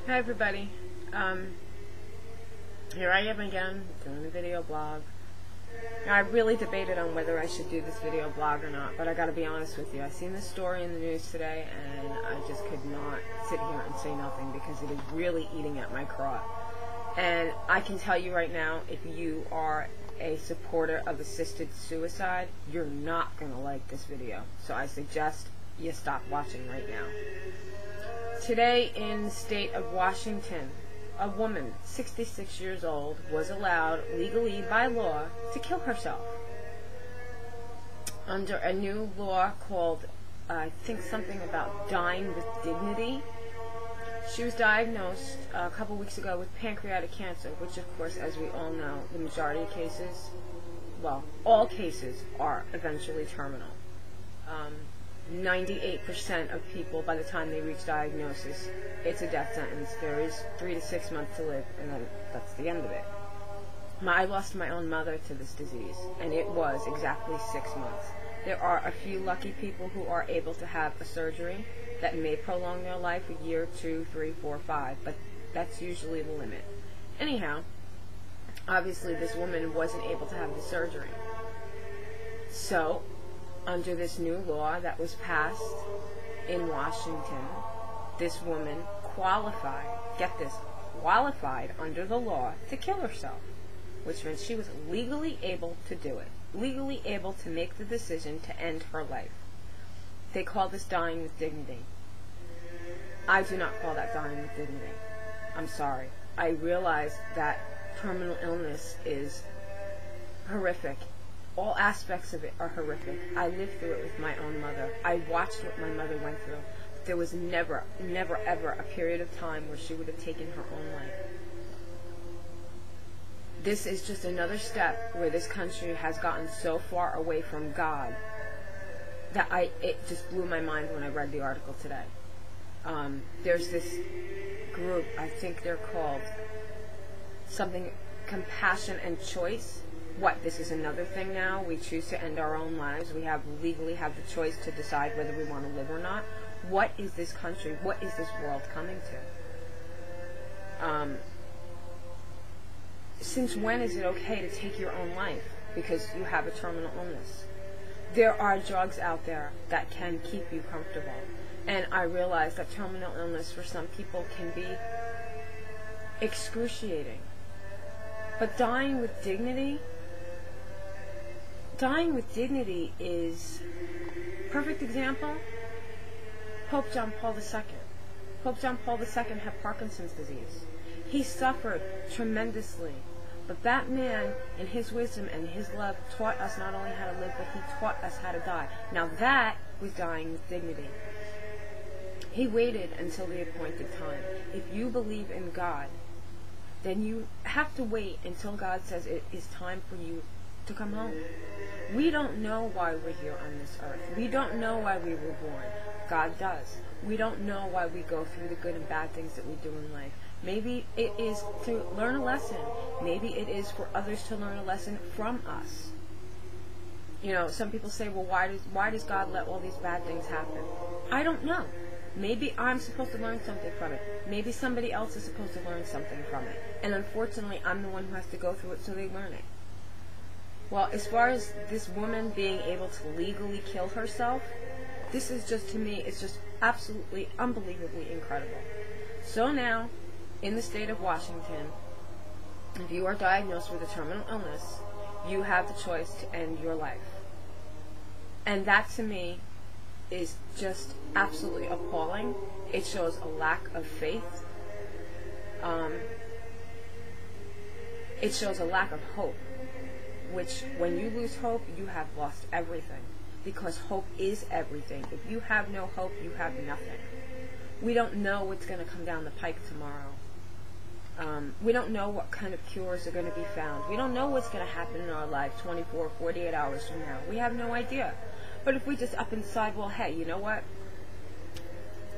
Hi everybody. Here I am again doing a video blog. Now, I really debated on whether I should do this video blog or not, but I gotta be honest with you. I seen this story in the news today and I just could not sit here and say nothing because it is really eating at my craw. And I can tell you right now, if you are a supporter of assisted suicide, you're not gonna like this video. So I suggest you stop watching right now. Today in the state of Washington, a woman, 66 years old, was allowed legally by law to kill herself under a new law called, I think something about dying with dignity. She was diagnosed a couple weeks ago with pancreatic cancer, which of course, as we all know, the majority of cases, well, all cases are eventually terminal. 98% of people, by the time they reach diagnosis, it's a death sentence. There is 3 to 6 months to live, and then that's the end of it. I lost my own mother to this disease, and it was exactly 6 months. There are a few lucky people who are able to have a surgery that may prolong their life a year, 2, 3, 4, 5, but that's usually the limit. Anyhow, obviously this woman wasn't able to have the surgery. So, under this new law that was passed in Washington, this woman qualified, get this, qualified under the law to kill herself, which means she was legally able to do it, legally able to make the decision to end her life. They call this dying with dignity. I do not call that dying with dignity. I'm sorry. I realize that terminal illness is horrific. All aspects of it are horrific. I lived through it with my own mother. I watched what my mother went through. There was never, ever a period of time where she would have taken her own life. This is just another step where this country has gotten so far away from God that it just blew my mind when I read the article today. There's this group, I think they're called something, Compassion and Choice. What, this is another thing now? We choose to end our own lives. We legally have the choice to decide whether we want to live or not. What is this country, what is this world coming to? Since when is it okay to take your own life because you have a terminal illness? There are drugs out there that can keep you comfortable. And I realize that terminal illness for some people can be excruciating. But dying with dignity is perfect example. Pope John Paul II. Pope John Paul II had Parkinson's disease. He suffered tremendously. But that man, in his wisdom and his love, taught us not only how to live, but he taught us how to die. Now that was dying with dignity. He waited until the appointed time. If you believe in God, then you have to wait until God says it is time for you to come home. We don't know why we're here on this earth. We don't know why we were born. God does. We don't know why we go through the good and bad things that we do in life. Maybe it is to learn a lesson. Maybe it is for others to learn a lesson from us. You know, some people say, well, why does God let all these bad things happen? I don't know. Maybe I'm supposed to learn something from it. Maybe somebody else is supposed to learn something from it. And unfortunately, I'm the one who has to go through it so they learn it. Well, as far as this woman being able to legally kill herself, this is just, to me, it's just absolutely, unbelievably incredible. So now, in the state of Washington, if you are diagnosed with a terminal illness, you have the choice to end your life. And that, to me, is just absolutely appalling. It shows a lack of faith. It shows a lack of hope, which when you lose hope, you have lost everything, because hope is everything. If you have no hope, you have nothing. We don't know what's going to come down the pike tomorrow. We don't know what kind of cures are going to be found. We don't know what's going to happen in our life 24, 48 hours from now. We have no idea. But if we just up and decide, well, hey, you know what?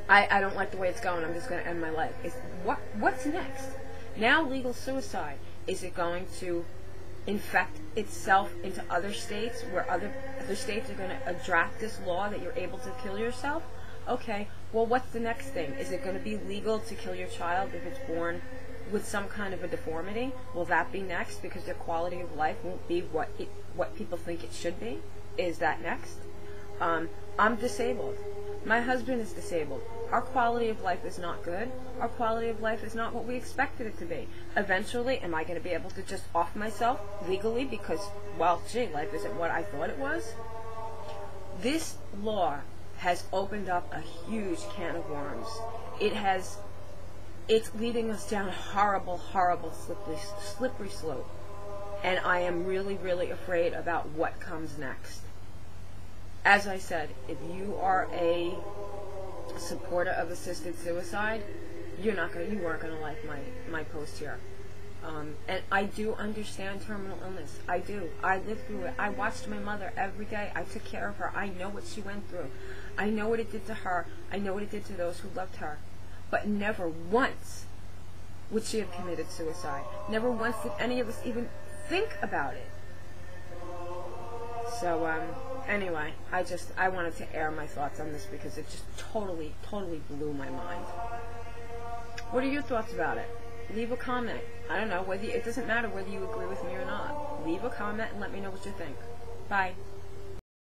I don't like the way it's going. I'm just going to end my life. What's next? Now legal suicide. Is it going to infect itself into other states where other states are going to draft this law that you're able to kill yourself? Okay, Well, what's the next thing? Is it going to be legal to kill your child if it's born with some kind of a deformity? Will that be next because their quality of life won't be what people think it should be? Is that next? I'm disabled. My husband is disabled. Our quality of life is not good. Our quality of life is not what we expected it to be. Eventually, am I going to be able to just off myself legally because, well, gee, life isn't what I thought it was? This law has opened up a huge can of worms. It's leading us down a horrible, horrible, slippery slope. And I am really, really afraid about what comes next. As I said, if you are a supporter of assisted suicide, you weren't gonna like my post here. And I do understand terminal illness. I do. I lived through it. I watched my mother every day. I took care of her. I know what she went through. I know what it did to her. I know what it did to those who loved her. But never once would she have committed suicide. Never once did any of us even think about it. So, anyway, I wanted to air my thoughts on this because it just totally, totally blew my mind. What are your thoughts about it? Leave a comment. I don't know, it doesn't matter whether you agree with me or not. Leave a comment and let me know what you think. Bye.